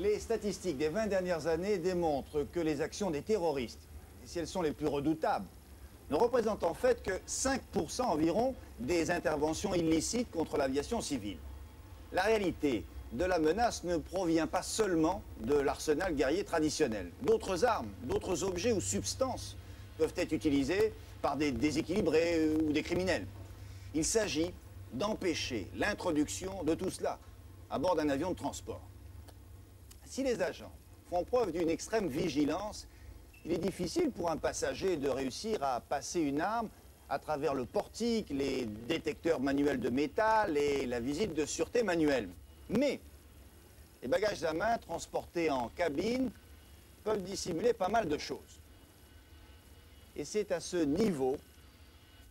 Les statistiques des 20 dernières années démontrent que les actions des terroristes, si elles sont les plus redoutables, ne représentent en fait que 5% environ des interventions illicites contre l'aviation civile. La réalité de la menace ne provient pas seulement de l'arsenal guerrier traditionnel. D'autres armes, d'autres objets ou substances peuvent être utilisés par des déséquilibrés ou des criminels. Il s'agit d'empêcher l'introduction de tout cela à bord d'un avion de transport. Si les agents font preuve d'une extrême vigilance, il est difficile pour un passager de réussir à passer une arme à travers le portique, les détecteurs manuels de métal et la visite de sûreté manuelle. Mais les bagages à main transportés en cabine peuvent dissimuler pas mal de choses. Et c'est à ce niveau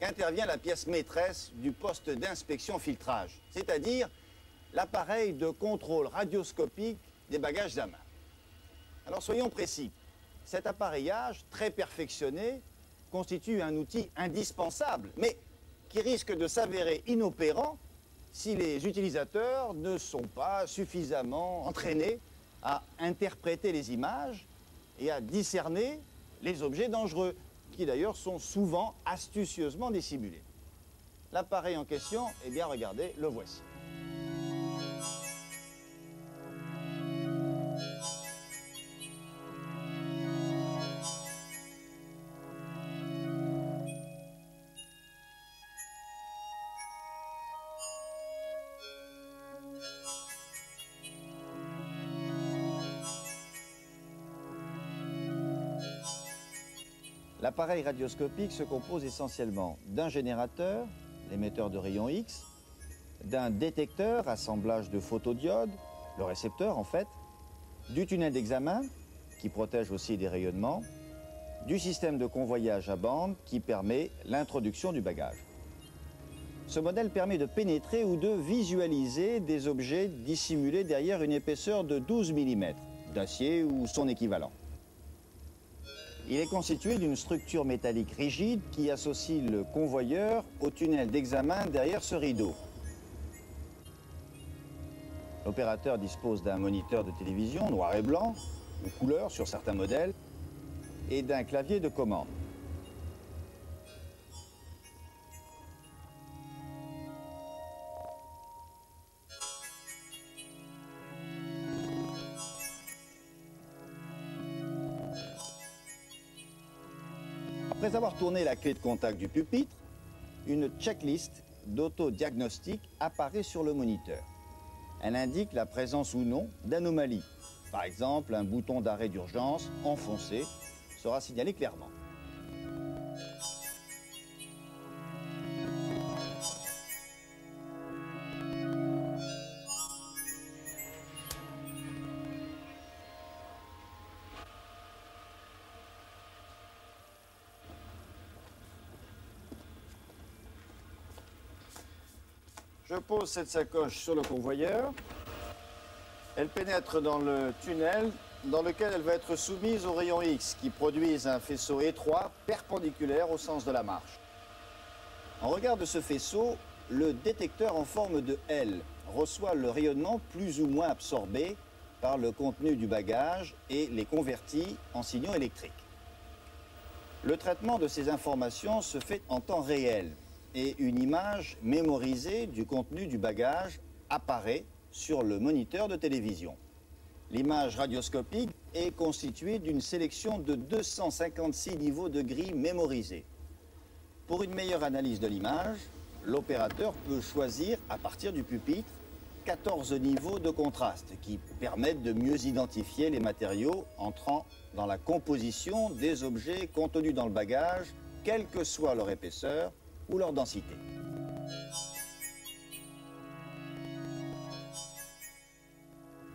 qu'intervient la pièce maîtresse du poste d'inspection filtrage, c'est-à-dire l'appareil de contrôle radioscopique des bagages à main. Alors soyons précis, cet appareillage très perfectionné constitue un outil indispensable, mais qui risque de s'avérer inopérant si les utilisateurs ne sont pas suffisamment entraînés à interpréter les images et à discerner les objets dangereux, qui d'ailleurs sont souvent astucieusement dissimulés. L'appareil en question, eh bien regardez, le voici. L'appareil radioscopique se compose essentiellement d'un générateur, l'émetteur de rayons X, d'un détecteur, assemblage de photodiodes, le récepteur en fait, du tunnel d'examen, qui protège aussi des rayonnements, du système de convoyage à bande qui permet l'introduction du bagage. Ce modèle permet de pénétrer ou de visualiser des objets dissimulés derrière une épaisseur de 12 mm, d'acier ou son équivalent. Il est constitué d'une structure métallique rigide qui associe le convoyeur au tunnel d'examen derrière ce rideau. L'opérateur dispose d'un moniteur de télévision noir et blanc, ou couleur sur certains modèles, et d'un clavier de commande. Après avoir tourné la clé de contact du pupitre, une checklist d'autodiagnostic apparaît sur le moniteur. Elle indique la présence ou non d'anomalies. Par exemple, un bouton d'arrêt d'urgence enfoncé sera signalé clairement. Je pose cette sacoche sur le convoyeur. Elle pénètre dans le tunnel dans lequel elle va être soumise aux rayons X qui produisent un faisceau étroit perpendiculaire au sens de la marche. En regard de ce faisceau, le détecteur en forme de L reçoit le rayonnement plus ou moins absorbé par le contenu du bagage et les convertit en signaux électriques. Le traitement de ces informations se fait en temps réel et une image mémorisée du contenu du bagage apparaît sur le moniteur de télévision. L'image radioscopique est constituée d'une sélection de 256 niveaux de gris mémorisés. Pour une meilleure analyse de l'image, l'opérateur peut choisir, à partir du pupitre, 14 niveaux de contraste qui permettent de mieux identifier les matériaux entrant dans la composition des objets contenus dans le bagage, quelle que soit leur épaisseur ou leur densité.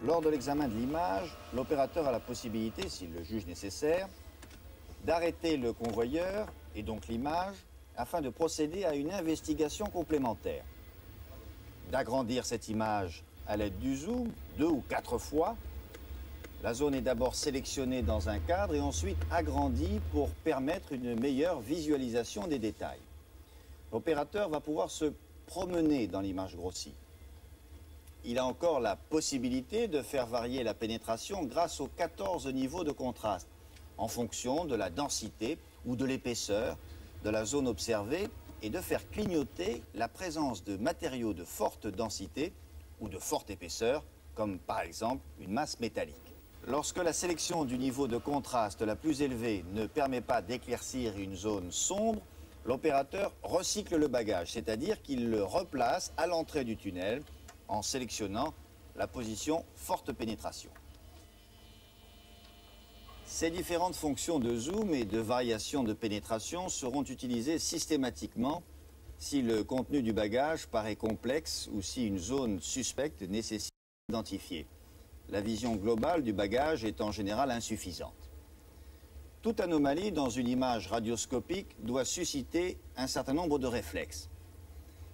Lors de l'examen de l'image, l'opérateur a la possibilité, s'il le juge nécessaire, d'arrêter le convoyeur et donc l'image afin de procéder à une investigation complémentaire. D'agrandir cette image à l'aide du zoom 2 ou 4 fois. La zone est d'abord sélectionnée dans un cadre et ensuite agrandie pour permettre une meilleure visualisation des détails. L'opérateur va pouvoir se promener dans l'image grossie. il a encore la possibilité de faire varier la pénétration grâce aux 14 niveaux de contraste, en fonction de la densité ou de l'épaisseur de la zone observée, et de faire clignoter la présence de matériaux de forte densité ou de forte épaisseur, comme par exemple une masse métallique. Lorsque la sélection du niveau de contraste la plus élevée ne permet pas d'éclaircir une zone sombre, l'opérateur recycle le bagage, c'est-à-dire qu'il le replace à l'entrée du tunnel en sélectionnant la position forte pénétration. Ces différentes fonctions de zoom et de variation de pénétration seront utilisées systématiquement si le contenu du bagage paraît complexe ou si une zone suspecte nécessite d'identifier. La vision globale du bagage est en général insuffisante. Toute anomalie dans une image radioscopique doit susciter un certain nombre de réflexes.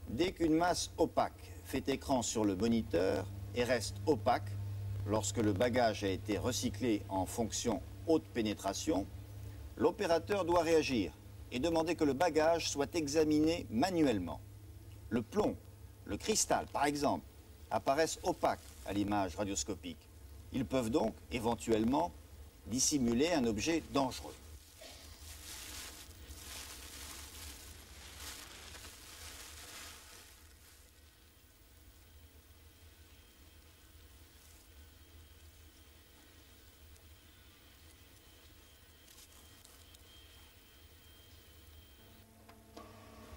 Dès qu'une masse opaque fait écran sur le moniteur et reste opaque, lorsque le bagage a été recyclé en fonction haute pénétration, l'opérateur doit réagir et demander que le bagage soit examiné manuellement. Le plomb, le cristal par exemple, apparaissent opaques à l'image radioscopique. Ils peuvent donc éventuellement dissimuler un objet dangereux.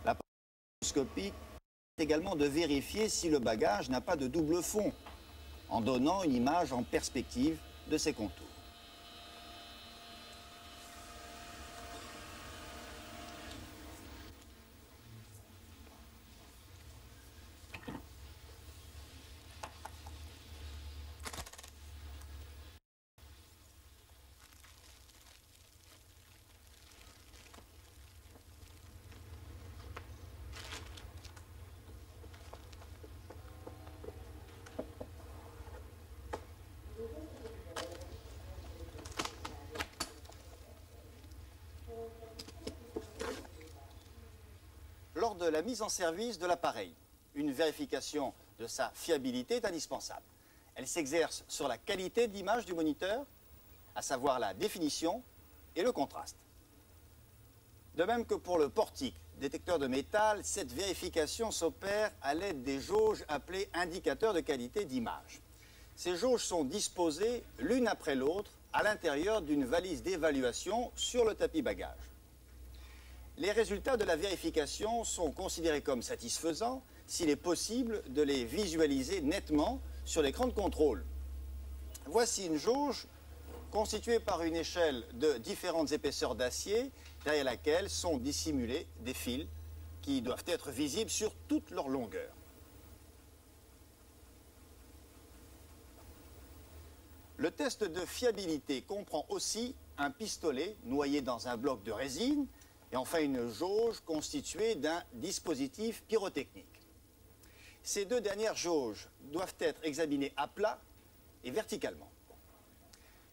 La radioscopie est également de vérifier si le bagage n'a pas de double fond, en donnant une image en perspective de ses contours. Lors de la mise en service de l'appareil, une vérification de sa fiabilité est indispensable. Elle s'exerce sur la qualité de l'image du moniteur, à savoir la définition et le contraste. De même que pour le portique, détecteur de métal, cette vérification s'opère à l'aide des jauges appelées indicateurs de qualité d'image. Ces jauges sont disposées l'une après l'autre à l'intérieur d'une valise d'évaluation sur le tapis bagage. Les résultats de la vérification sont considérés comme satisfaisants s'il est possible de les visualiser nettement sur l'écran de contrôle. Voici une jauge constituée par une échelle de différentes épaisseurs d'acier derrière laquelle sont dissimulés des fils qui doivent être visibles sur toute leur longueur. Le test de fiabilité comprend aussi un pistolet noyé dans un bloc de résine et enfin une jauge constituée d'un dispositif pyrotechnique. Ces deux dernières jauges doivent être examinées à plat et verticalement.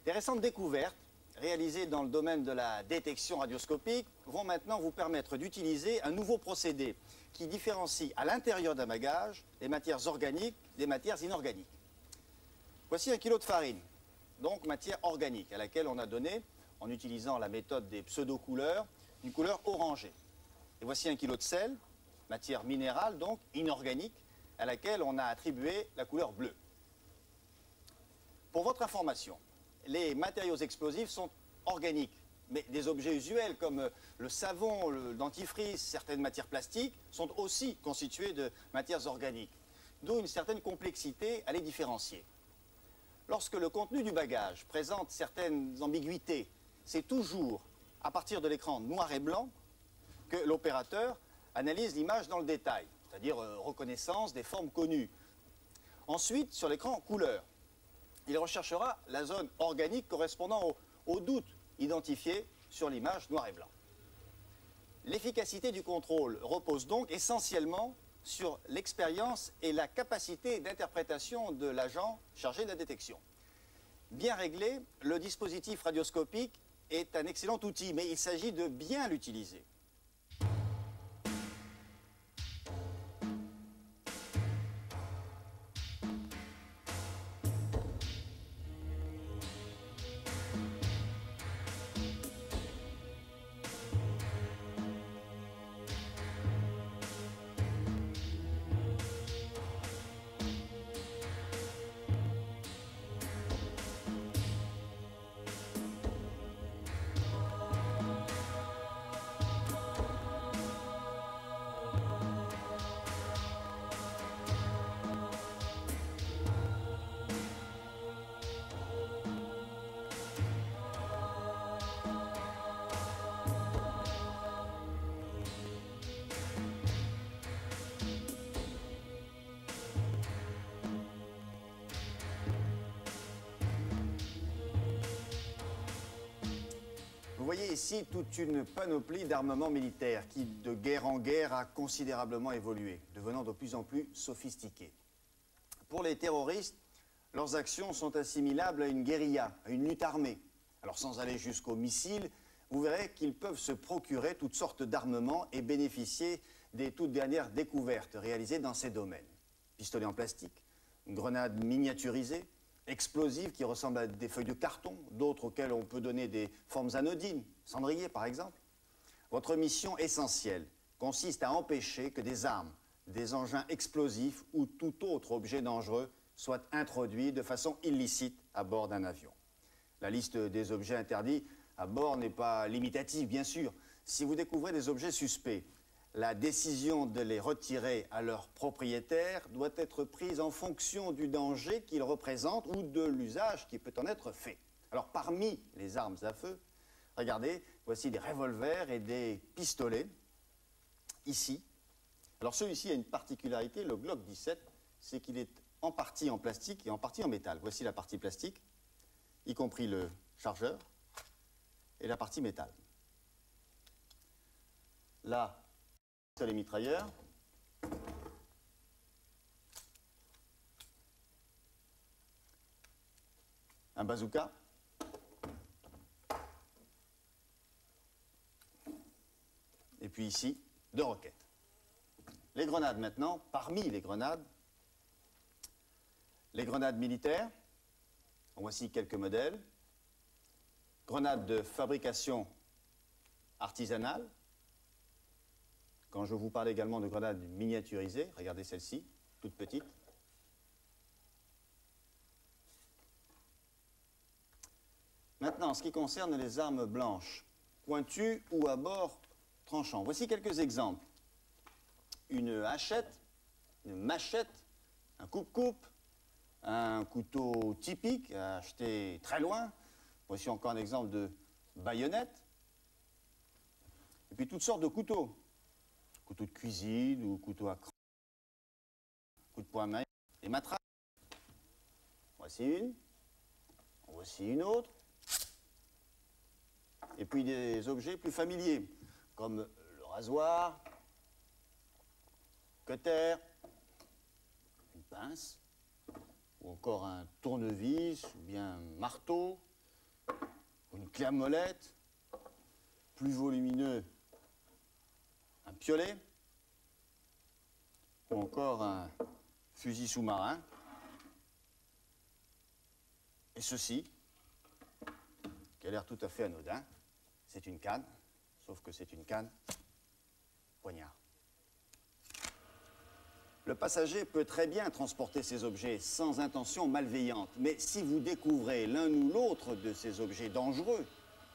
Les récentes découvertes réalisées dans le domaine de la détection radioscopique vont maintenant vous permettre d'utiliser un nouveau procédé qui différencie à l'intérieur d'un bagage les matières organiques des matières inorganiques. Voici 1 kg de farine, donc matière organique, à laquelle on a donné, en utilisant la méthode des pseudo-couleurs, une couleur orangée. Et voici 1 kg de sel, matière minérale, donc inorganique, à laquelle on a attribué la couleur bleue. Pour votre information, les matériaux explosifs sont organiques, mais des objets usuels comme le savon, le dentifrice, certaines matières plastiques sont aussi constitués de matières organiques, d'où une certaine complexité à les différencier. Lorsque le contenu du bagage présente certaines ambiguïtés, c'est toujours à partir de l'écran noir et blanc que l'opérateur analyse l'image dans le détail, c'est-à-dire reconnaissance des formes connues. Ensuite, sur l'écran couleur, il recherchera la zone organique correspondant au doute identifié sur l'image noir et blanc. L'efficacité du contrôle repose donc essentiellement sur l'expérience et la capacité d'interprétation de l'agent chargé de la détection. Bien réglé, le dispositif radioscopique est un excellent outil, mais il s'agit de bien l'utiliser. voyez ici toute une panoplie d'armements militaires qui, de guerre en guerre, a considérablement évolué, devenant de plus en plus sophistiqués. Pour les terroristes, leurs actions sont assimilables à une guérilla, à une lutte armée. Alors sans aller jusqu'aux missiles, vous verrez qu'ils peuvent se procurer toutes sortes d'armements et bénéficier des toutes dernières découvertes réalisées dans ces domaines. Pistolets en plastique, grenades miniaturisées, explosifs qui ressemblent à des feuilles de carton, d'autres auxquelles on peut donner des formes anodines, cendriers par exemple. Votre mission essentielle consiste à empêcher que des armes, des engins explosifs ou tout autre objet dangereux soient introduits de façon illicite à bord d'un avion. La liste des objets interdits à bord n'est pas limitative, bien sûr. Si vous découvrez des objets suspects, la décision de les retirer à leur propriétaire doit être prise en fonction du danger qu'ils représentent ou de l'usage qui peut en être fait. Alors, parmi les armes à feu, regardez, voici des revolvers et des pistolets, ici. Alors, celui-ci a une particularité, le Glock 17, c'est qu'il est en partie en plastique et en partie en métal. Voici la partie plastique, y compris le chargeur, et la partie métal. Là, les mitrailleurs. Un bazooka. Et puis ici, 2 roquettes. Les grenades maintenant, parmi les grenades militaires. En voici quelques modèles. Grenades de fabrication artisanale. Quand je vous parle également de grenades miniaturisées, regardez celle-ci, toute petite. Maintenant, en ce qui concerne les armes blanches, pointues ou à bord tranchant, voici quelques exemples. Une hachette, une machette, un coupe-coupe, un couteau typique à acheter très loin. Voici encore un exemple de baïonnette. Et puis toutes sortes de couteaux. Couteau de cuisine ou couteau à cran, coup de poing à main, et matraques. Voici une autre. Et puis des objets plus familiers, comme le rasoir, cutter, une pince, ou encore un tournevis, ou bien un marteau, ou une clé à molette, plus volumineux, un piolet, ou encore un fusil sous-marin. Et ceci, qui a l'air tout à fait anodin, c'est une canne, sauf que c'est une canne poignard. Le passager peut très bien transporter ces objets sans intention malveillante, mais si vous découvrez l'un ou l'autre de ces objets dangereux,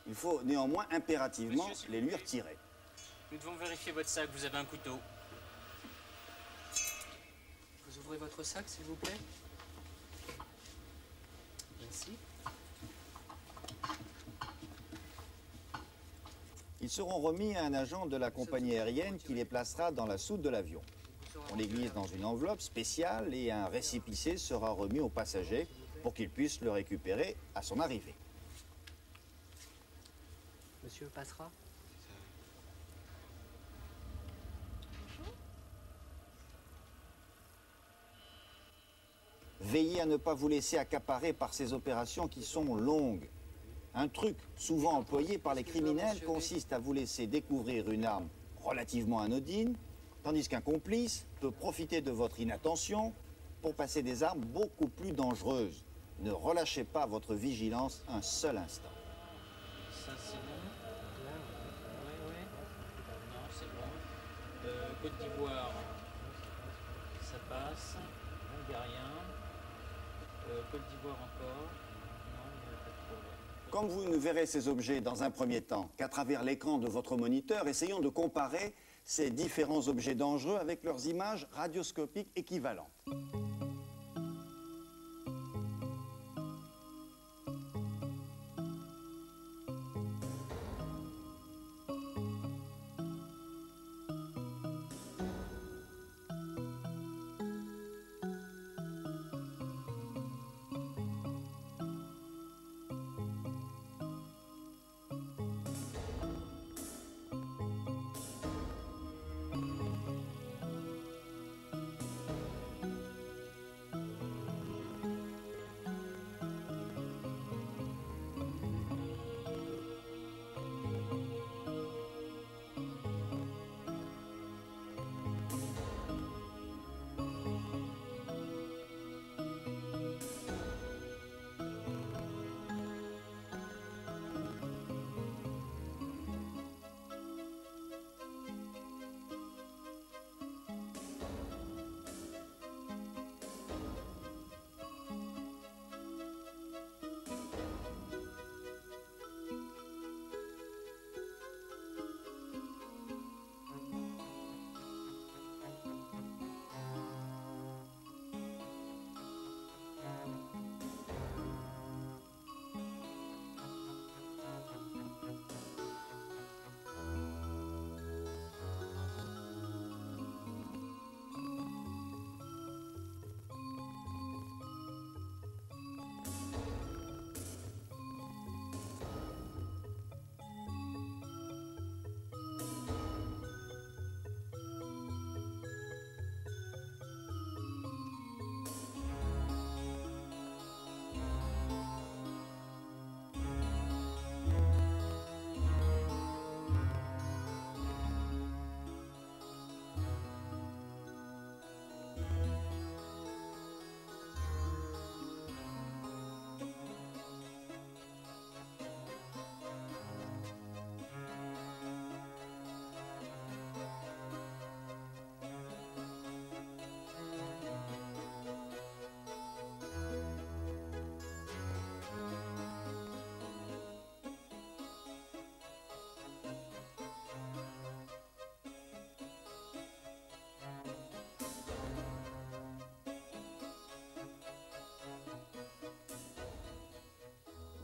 il faut néanmoins impérativement les lui retirer. Nous devons vérifier votre sac, vous avez un couteau. Vous ouvrez votre sac, s'il vous plaît. Merci. Ils seront remis à un agent de la compagnie aérienne qui les placera dans la soute de l'avion. On les glisse dans une enveloppe spéciale et un récépissé sera remis au passager pour qu'il puisse le récupérer à son arrivée. Monsieur passera. Veillez à ne pas vous laisser accaparer par ces opérations qui sont longues. Un truc souvent employé par les criminels consiste à vous laisser découvrir une arme relativement anodine, tandis qu'un complice peut profiter de votre inattention pour passer des armes beaucoup plus dangereuses. Ne relâchez pas votre vigilance un seul instant. Ça, c'est bon. Ouais. Non, c'est bon. Côte d'Ivoire, ça passe. Bulgarien. Côte d'Ivoire encore. Non, il n'y a pas de problème. Comme vous ne verrez ces objets dans un premier temps qu'à travers l'écran de votre moniteur, essayons de comparer ces différents objets dangereux avec leurs images radioscopiques équivalentes.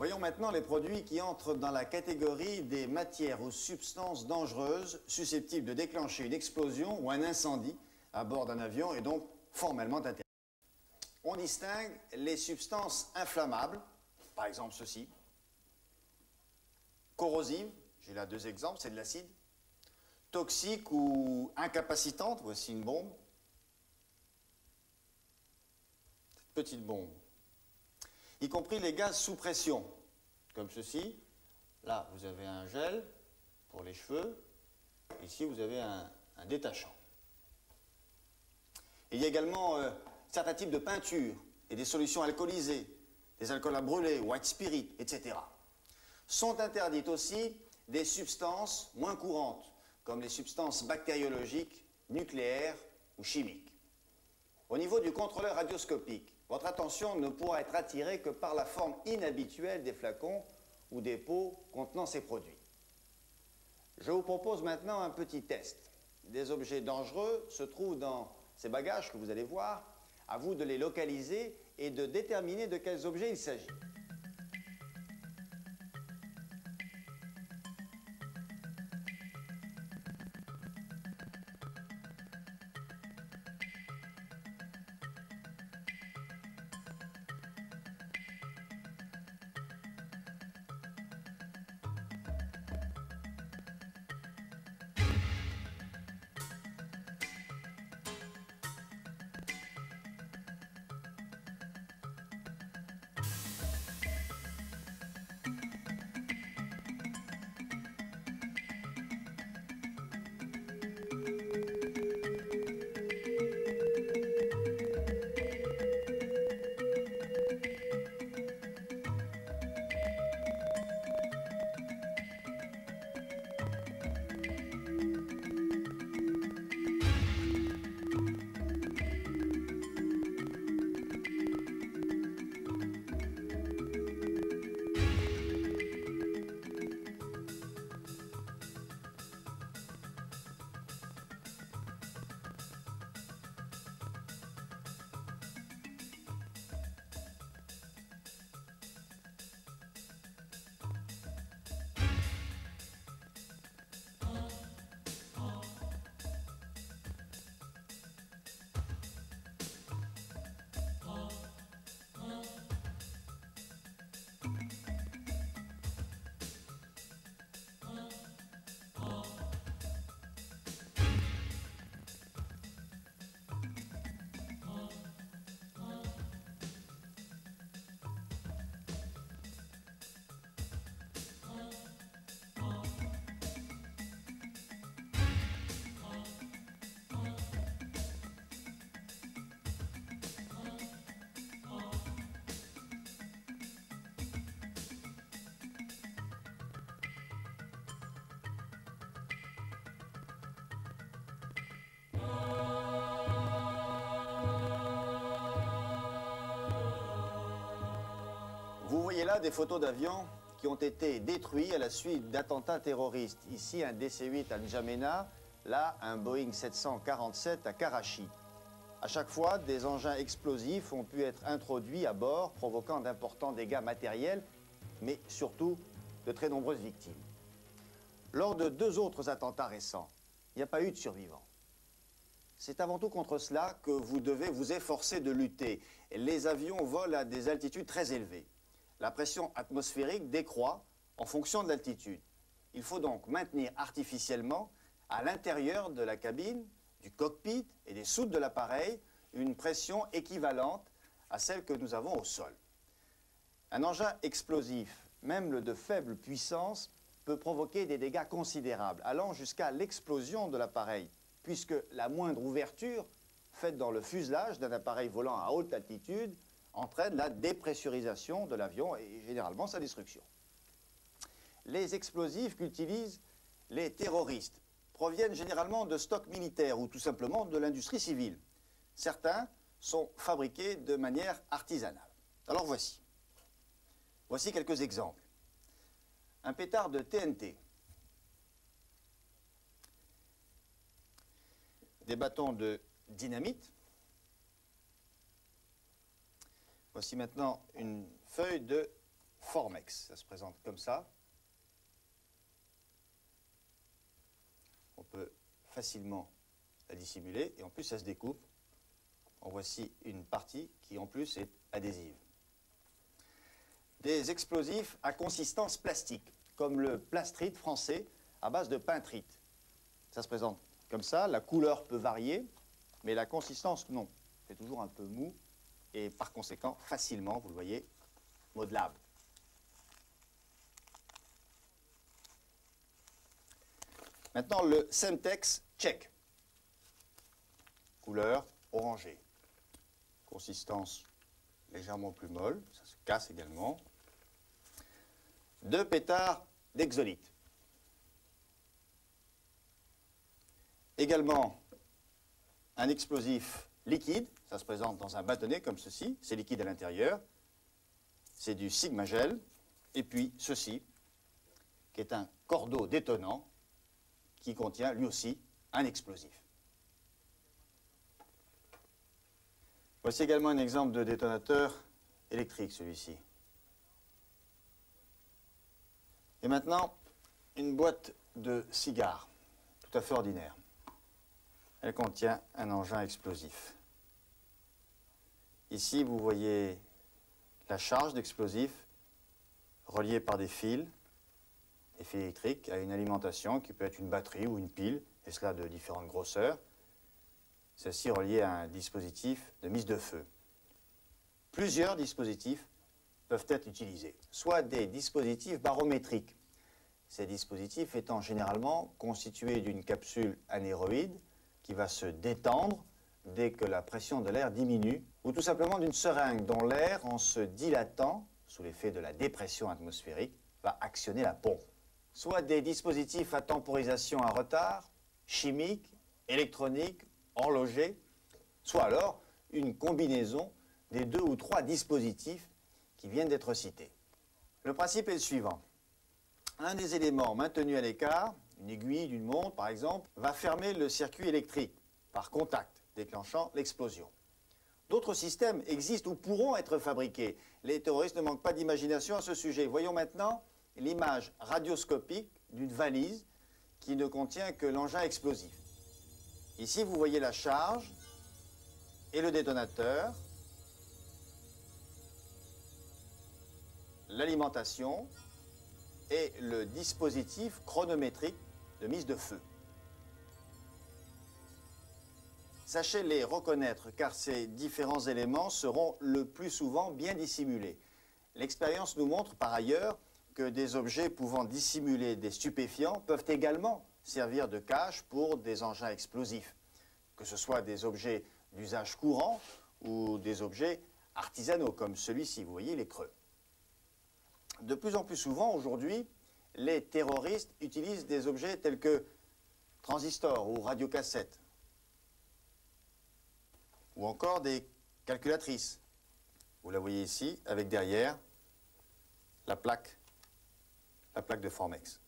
Voyons maintenant les produits qui entrent dans la catégorie des matières ou substances dangereuses susceptibles de déclencher une explosion ou un incendie à bord d'un avion et donc formellement interdits. On distingue les substances inflammables, par exemple ceci, corrosives, j'ai là 2 exemples, c'est de l'acide, toxiques ou incapacitantes, voici une bombe, cette petite bombe, y compris les gaz sous pression, comme ceci. Là, vous avez un gel pour les cheveux, ici vous avez un détachant. Il y a également certains types de peintures et des solutions alcoolisées, des alcools à brûler, white spirit, etc. Sont interdites aussi des substances moins courantes, comme les substances bactériologiques, nucléaires ou chimiques. Au niveau du contrôleur radioscopique, votre attention ne pourra être attirée que par la forme inhabituelle des flacons ou des pots contenant ces produits. Je vous propose maintenant un petit test. Des objets dangereux se trouvent dans ces bagages que vous allez voir. À vous de les localiser et de déterminer de quels objets il s'agit. Vous voyez là des photos d'avions qui ont été détruits à la suite d'attentats terroristes. Ici, un DC-8 à N'Djamena, là, un Boeing 747 à Karachi. À chaque fois, des engins explosifs ont pu être introduits à bord, provoquant d'importants dégâts matériels, mais surtout de très nombreuses victimes. Lors de 2 autres attentats récents, il n'y a pas eu de survivants. C'est avant tout contre cela que vous devez vous efforcer de lutter. Les avions volent à des altitudes très élevées. La pression atmosphérique décroît en fonction de l'altitude. Il faut donc maintenir artificiellement, à l'intérieur de la cabine, du cockpit et des soutes de l'appareil, une pression équivalente à celle que nous avons au sol. Un engin explosif, même le de faible puissance, peut provoquer des dégâts considérables, allant jusqu'à l'explosion de l'appareil, puisque la moindre ouverture faite dans le fuselage d'un appareil volant à haute altitude entraîne la dépressurisation de l'avion et généralement sa destruction. Les explosifs qu'utilisent les terroristes proviennent généralement de stocks militaires ou tout simplement de l'industrie civile. Certains sont fabriqués de manière artisanale. Alors voici. Voici quelques exemples. Un pétard de TNT. Des bâtons de dynamite. Voici maintenant une feuille de Formex. Ça se présente comme ça. On peut facilement la dissimuler et en plus ça se découpe. En voici une partie qui en plus est adhésive. Des explosifs à consistance plastique, comme le plastrite français à base de peintrite. Ça se présente comme ça, la couleur peut varier, mais la consistance non. C'est toujours un peu mou et par conséquent facilement, vous le voyez, modelable. Maintenant le Semtex Check. Couleur orangée. Consistance légèrement plus molle, ça se casse également. 2 pétards d'exolite. Également un explosif liquide, ça se présente dans un bâtonnet comme ceci, c'est liquide à l'intérieur. C'est du Sigma-Gel. Et puis ceci, qui est un cordeau détonnant, qui contient lui aussi un explosif. Voici également un exemple de détonateur électrique, celui-ci. Et maintenant, une boîte de cigares, tout à fait ordinaire. Elle contient un engin explosif. Ici, vous voyez la charge d'explosif reliée par des fils électriques à une alimentation qui peut être une batterie ou une pile, et cela de différentes grosseurs. Ceci relié à un dispositif de mise de feu. Plusieurs dispositifs peuvent être utilisés, soit des dispositifs barométriques, ces dispositifs étant généralement constitués d'une capsule anéroïde qui va se détendre dès que la pression de l'air diminue, ou tout simplement d'une seringue dont l'air, en se dilatant sous l'effet de la dépression atmosphérique, va actionner la pompe. Soit des dispositifs à temporisation à retard, chimiques, électroniques, horlogers, soit alors une combinaison des 2 ou 3 dispositifs qui viennent d'être cités. Le principe est le suivant. Un des éléments maintenus à l'écart, une aiguille d'une montre par exemple, va fermer le circuit électrique par contact, déclenchant l'explosion. D'autres systèmes existent ou pourront être fabriqués. Les terroristes ne manquent pas d'imagination à ce sujet. Voyons maintenant l'image radioscopique d'une valise qui ne contient que l'engin explosif. Ici, vous voyez la charge et le détonateur, l'alimentation et le dispositif chronométrique de mise de feu. Sachez les reconnaître car ces différents éléments seront le plus souvent bien dissimulés. L'expérience nous montre par ailleurs que des objets pouvant dissimuler des stupéfiants peuvent également servir de cache pour des engins explosifs, que ce soit des objets d'usage courant ou des objets artisanaux comme celui-ci, vous voyez les creux. De plus en plus souvent aujourd'hui, les terroristes utilisent des objets tels que transistors ou radiocassettes, ou encore des calculatrices. Vous la voyez ici, avec derrière la plaque de Formex.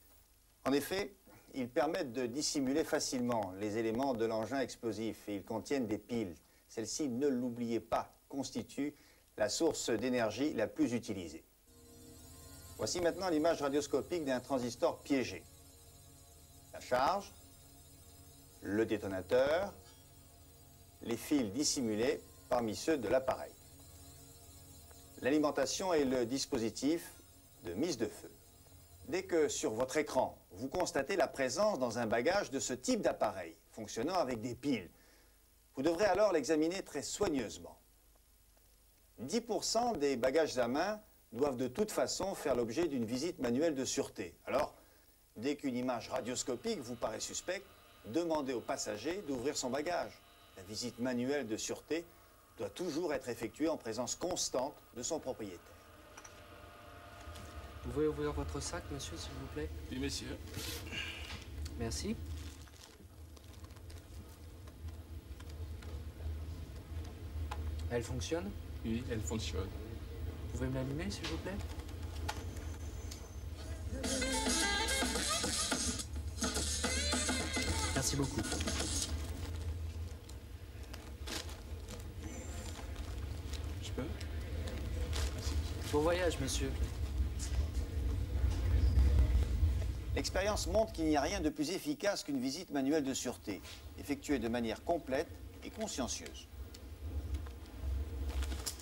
En effet, ils permettent de dissimuler facilement les éléments de l'engin explosif et ils contiennent des piles. Celles-ci, ne l'oubliez pas, constituent la source d'énergie la plus utilisée. Voici maintenant l'image radioscopique d'un transistor piégé. La charge, le détonateur, les fils dissimulés parmi ceux de l'appareil. L'alimentation et le dispositif de mise de feu. Dès que sur votre écran, vous constatez la présence dans un bagage de ce type d'appareil, fonctionnant avec des piles, vous devrez alors l'examiner très soigneusement. 10% des bagages à main doivent de toute façon faire l'objet d'une visite manuelle de sûreté. Alors, dès qu'une image radioscopique vous paraît suspecte, demandez au passager d'ouvrir son bagage. La visite manuelle de sûreté doit toujours être effectuée en présence constante de son propriétaire. Vous pouvez ouvrir votre sac, monsieur, s'il vous plaît? Oui, messieurs. Merci. Elle fonctionne? Oui, elle fonctionne. Vous pouvez me l'allumer, s'il vous plaît? Merci beaucoup. Je peux? Merci. Bon voyage, monsieur. L'expérience montre qu'il n'y a rien de plus efficace qu'une visite manuelle de sûreté, effectuée de manière complète et consciencieuse.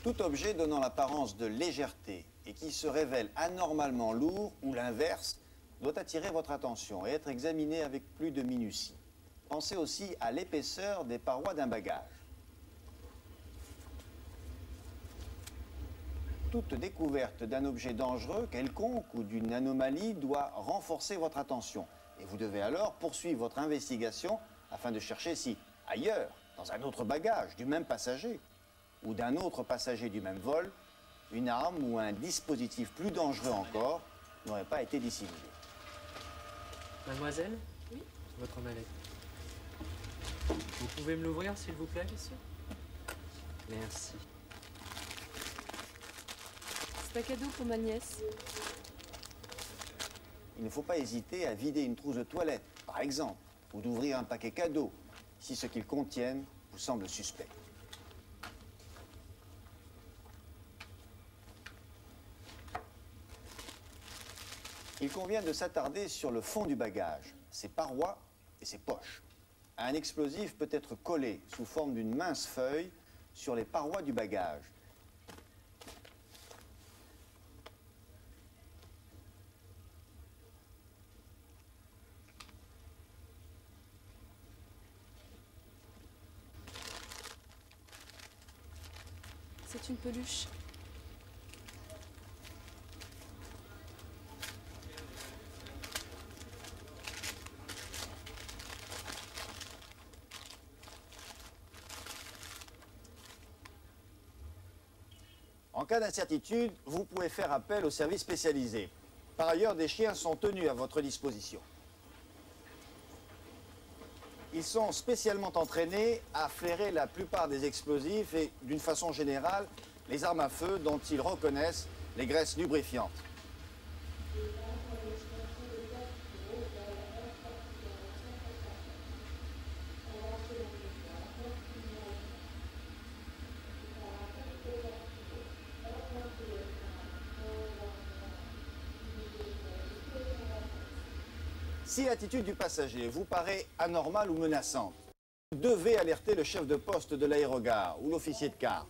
Tout objet donnant l'apparence de légèreté et qui se révèle anormalement lourd ou l'inverse doit attirer votre attention et être examiné avec plus de minutie. Pensez aussi à l'épaisseur des parois d'un bagage. Toute découverte d'un objet dangereux, quelconque ou d'une anomalie doit renforcer votre attention. Et vous devez alors poursuivre votre investigation afin de chercher si, ailleurs, dans un autre bagage du même passager ou d'un autre passager du même vol, une arme ou un dispositif plus dangereux encore n'aurait pas été dissimulé. Mademoiselle? Oui. Votre mallette. Vous pouvez me l'ouvrir, s'il vous plaît? Bien sûr. Merci. C'est un cadeau pour ma nièce. Il ne faut pas hésiter à vider une trousse de toilette, par exemple, ou d'ouvrir un paquet cadeau, si ce qu'ils contiennent vous semble suspect. Il convient de s'attarder sur le fond du bagage, ses parois et ses poches. Un explosif peut être collé sous forme d'une mince feuille sur les parois du bagage. C'est une peluche. En cas d'incertitude, vous pouvez faire appel aux services spécialisés. Par ailleurs, des chiens sont tenus à votre disposition. Ils sont spécialement entraînés à flairer la plupart des explosifs et, d'une façon générale, les armes à feu dont ils reconnaissent les graisses lubrifiantes. Si l'attitude du passager vous paraît anormale ou menaçante, vous devez alerter le chef de poste de l'aérogare ou l'officier de quart.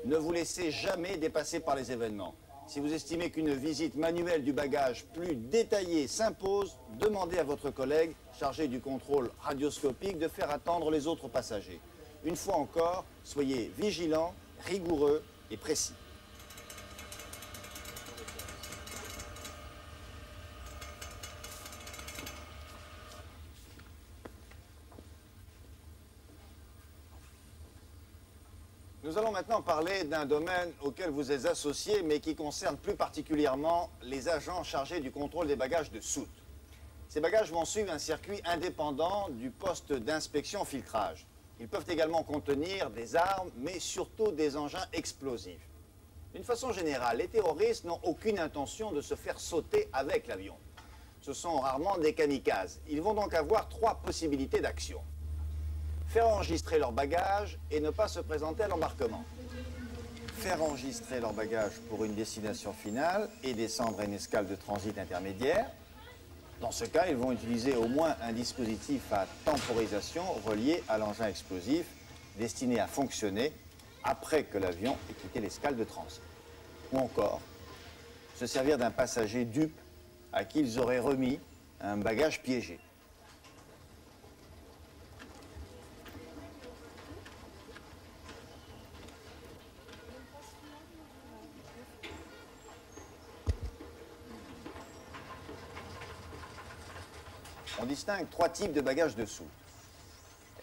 Ne vous laissez jamais dépasser par les événements. Si vous estimez qu'une visite manuelle du bagage plus détaillée s'impose, demandez à votre collègue chargé du contrôle radioscopique de faire attendre les autres passagers. Une fois encore, soyez vigilants, rigoureux et précis. Nous allons maintenant parler d'un domaine auquel vous êtes associé, mais qui concerne plus particulièrement les agents chargés du contrôle des bagages de soute. Ces bagages vont suivre un circuit indépendant du poste d'inspection filtrage. Ils peuvent également contenir des armes, mais surtout des engins explosifs. D'une façon générale, les terroristes n'ont aucune intention de se faire sauter avec l'avion. Ce sont rarement des kamikazes. Ils vont donc avoir trois possibilités d'action. Faire enregistrer leurs bagages et ne pas se présenter à l'embarquement. Faire enregistrer leurs bagages pour une destination finale et descendre à une escale de transit intermédiaire. Dans ce cas, ils vont utiliser au moins un dispositif à temporisation relié à l'engin explosif destiné à fonctionner après que l'avion ait quitté l'escale de transit. Ou encore, se servir d'un passager dupe à qui ils auraient remis un bagage piégé. On distingue trois types de bagages de soute.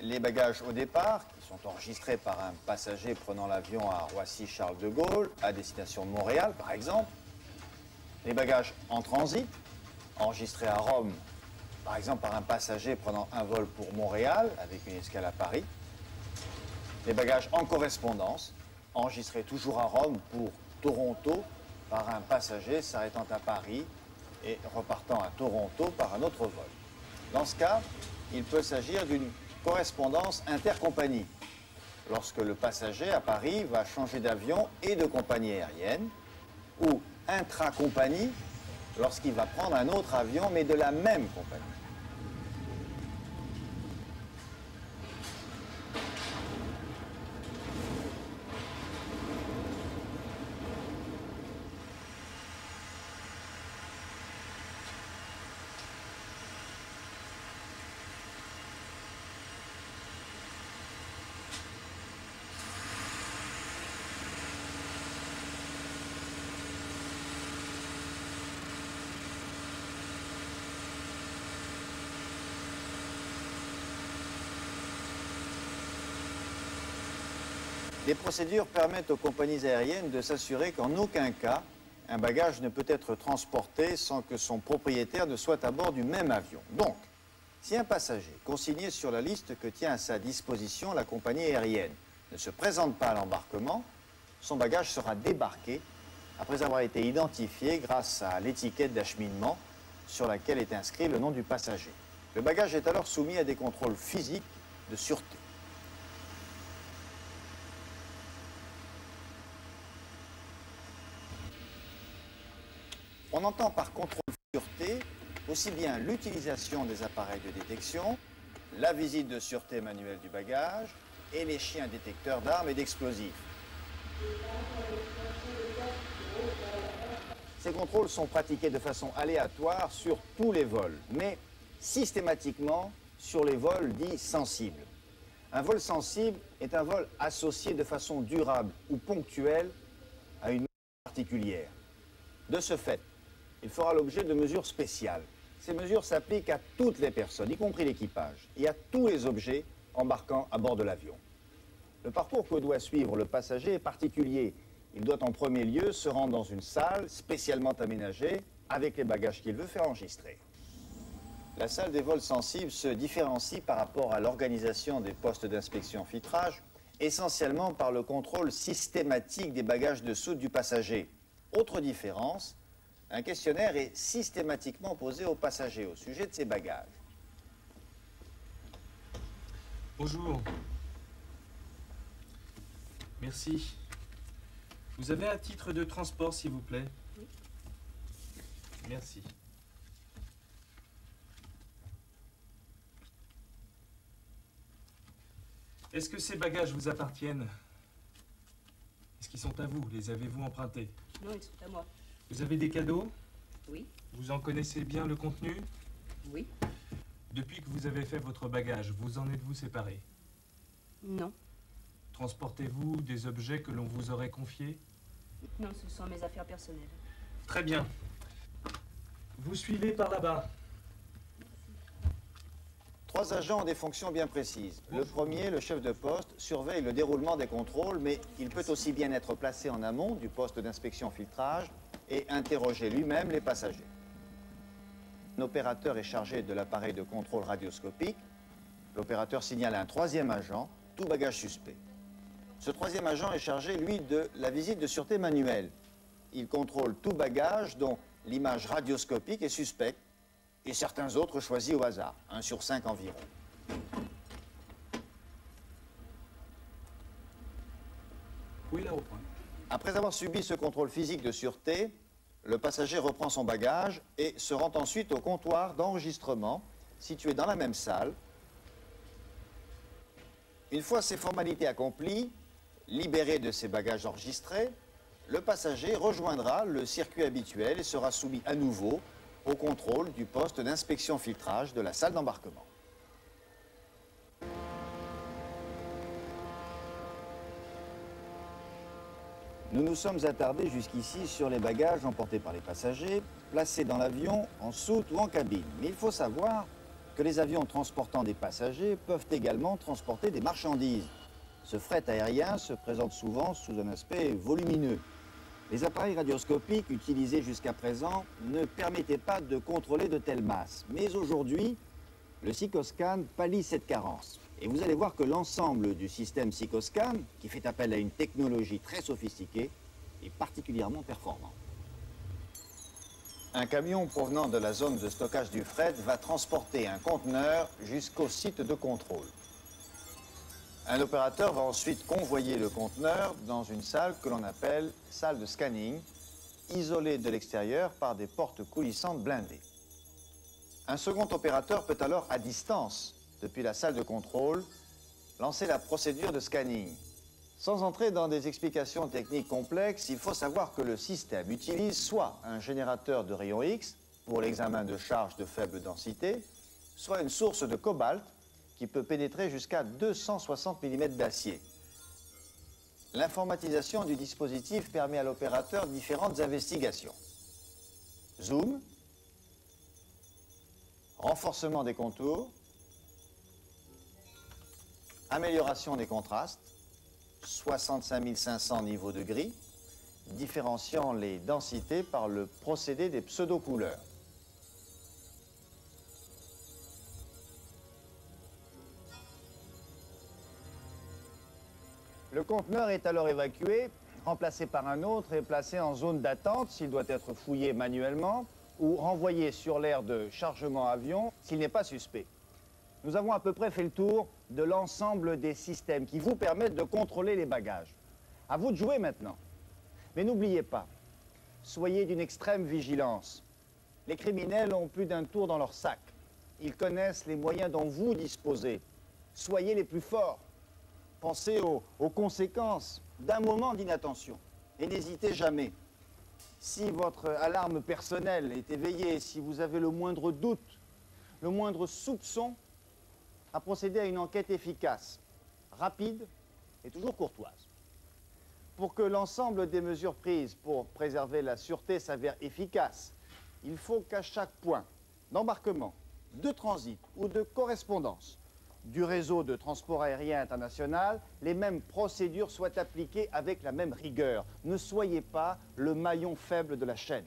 Les bagages au départ, qui sont enregistrés par un passager prenant l'avion à Roissy-Charles de Gaulle, à destination de Montréal, par exemple. Les bagages en transit, enregistrés à Rome, par exemple par un passager prenant un vol pour Montréal, avec une escale à Paris. Les bagages en correspondance, enregistrés toujours à Rome pour Toronto, par un passager s'arrêtant à Paris et repartant à Toronto par un autre vol. Dans ce cas, il peut s'agir d'une correspondance intercompagnie, lorsque le passager à Paris va changer d'avion et de compagnie aérienne, ou intra-compagnie, lorsqu'il va prendre un autre avion, mais de la même compagnie. Les procédures permettent aux compagnies aériennes de s'assurer qu'en aucun cas, un bagage ne peut être transporté sans que son propriétaire ne soit à bord du même avion. Donc, si un passager consigné sur la liste que tient à sa disposition la compagnie aérienne ne se présente pas à l'embarquement, son bagage sera débarqué après avoir été identifié grâce à l'étiquette d'acheminement sur laquelle est inscrit le nom du passager. Le bagage est alors soumis à des contrôles physiques de sûreté. On entend par contrôle de sûreté aussi bien l'utilisation des appareils de détection, la visite de sûreté manuelle du bagage et les chiens détecteurs d'armes et d'explosifs. Ces contrôles sont pratiqués de façon aléatoire sur tous les vols, mais systématiquement sur les vols dits sensibles. Un vol sensible est un vol associé de façon durable ou ponctuelle à une mission particulière. De ce fait, il fera l'objet de mesures spéciales. Ces mesures s'appliquent à toutes les personnes, y compris l'équipage, et à tous les objets embarquant à bord de l'avion. Le parcours que doit suivre le passager est particulier. Il doit en premier lieu se rendre dans une salle spécialement aménagée avec les bagages qu'il veut faire enregistrer. La salle des vols sensibles se différencie par rapport à l'organisation des postes d'inspection filtrage, essentiellement par le contrôle systématique des bagages de soute du passager. Autre différence, un questionnaire est systématiquement posé aux passagers au sujet de ses bagages. Bonjour. Merci. Vous avez un titre de transport, s'il vous plaît? Oui. Merci. Est-ce que ces bagages vous appartiennent? Est-ce qu'ils sont à vous? Les avez-vous empruntés? Non, ils sont à moi. Vous avez des cadeaux? Oui. Vous en connaissez bien le contenu? Oui. Depuis que vous avez fait votre bagage, vous en êtes-vous séparé? Non. Transportez-vous des objets que l'on vous aurait confiés? Non, ce sont mes affaires personnelles. Très bien. Vous suivez par là-bas. Trois agents ont des fonctions bien précises. Le premier, le chef de poste, surveille le déroulement des contrôles, mais il peut aussi bien être placé en amont du poste d'inspection filtrage et interroger lui-même les passagers. Un opérateur est chargé de l'appareil de contrôle radioscopique. L'opérateur signale à un troisième agent tout bagage suspect. Ce troisième agent est chargé, lui, de la visite de sûreté manuelle. Il contrôle tout bagage dont l'image radioscopique est suspecte et certains autres choisis au hasard, 1 sur 5 environ. Oui, là au point. Après avoir subi ce contrôle physique de sûreté, le passager reprend son bagage et se rend ensuite au comptoir d'enregistrement situé dans la même salle. Une fois ces formalités accomplies, libéré de ses bagages enregistrés, le passager rejoindra le circuit habituel et sera soumis à nouveau au contrôle du poste d'inspection filtrage de la salle d'embarquement. Nous nous sommes attardés jusqu'ici sur les bagages emportés par les passagers, placés dans l'avion, en soute ou en cabine. Mais il faut savoir que les avions transportant des passagers peuvent également transporter des marchandises. Ce fret aérien se présente souvent sous un aspect volumineux. Les appareils radioscopiques utilisés jusqu'à présent ne permettaient pas de contrôler de telles masses. Mais aujourd'hui, le Psychoscan pallie cette carence. Et vous allez voir que l'ensemble du système Psychoscan, qui fait appel à une technologie très sophistiquée, est particulièrement performant. Un camion provenant de la zone de stockage du fret va transporter un conteneur jusqu'au site de contrôle. Un opérateur va ensuite convoyer le conteneur dans une salle que l'on appelle salle de scanning, isolés de l'extérieur par des portes coulissantes blindées. Un second opérateur peut alors, à distance, depuis la salle de contrôle, lancer la procédure de scanning. Sans entrer dans des explications techniques complexes, il faut savoir que le système utilise soit un générateur de rayons X pour l'examen de charges de faible densité, soit une source de cobalt qui peut pénétrer jusqu'à 260 mm d'acier. L'informatisation du dispositif permet à l'opérateur différentes investigations. Zoom, renforcement des contours, amélioration des contrastes, 65 500 niveaux de gris, différenciant les densités par le procédé des pseudo-couleurs. Le conteneur est alors évacué, remplacé par un autre et placé en zone d'attente s'il doit être fouillé manuellement ou renvoyé sur l'aire de chargement avion s'il n'est pas suspect. Nous avons à peu près fait le tour de l'ensemble des systèmes qui vous permettent de contrôler les bagages. À vous de jouer maintenant. Mais n'oubliez pas, soyez d'une extrême vigilance. Les criminels ont plus d'un tour dans leur sac. Ils connaissent les moyens dont vous disposez. Soyez les plus forts. Pensez aux conséquences d'un moment d'inattention. Et n'hésitez jamais. Si votre alarme personnelle est éveillée, si vous avez le moindre doute, le moindre soupçon, à procéder à une enquête efficace, rapide et toujours courtoise. Pour que l'ensemble des mesures prises pour préserver la sûreté s'avère efficace, il faut qu'à chaque point d'embarquement, de transit ou de correspondance du réseau de transport aérien international, les mêmes procédures soient appliquées avec la même rigueur. Ne soyez pas le maillon faible de la chaîne.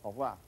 Au revoir.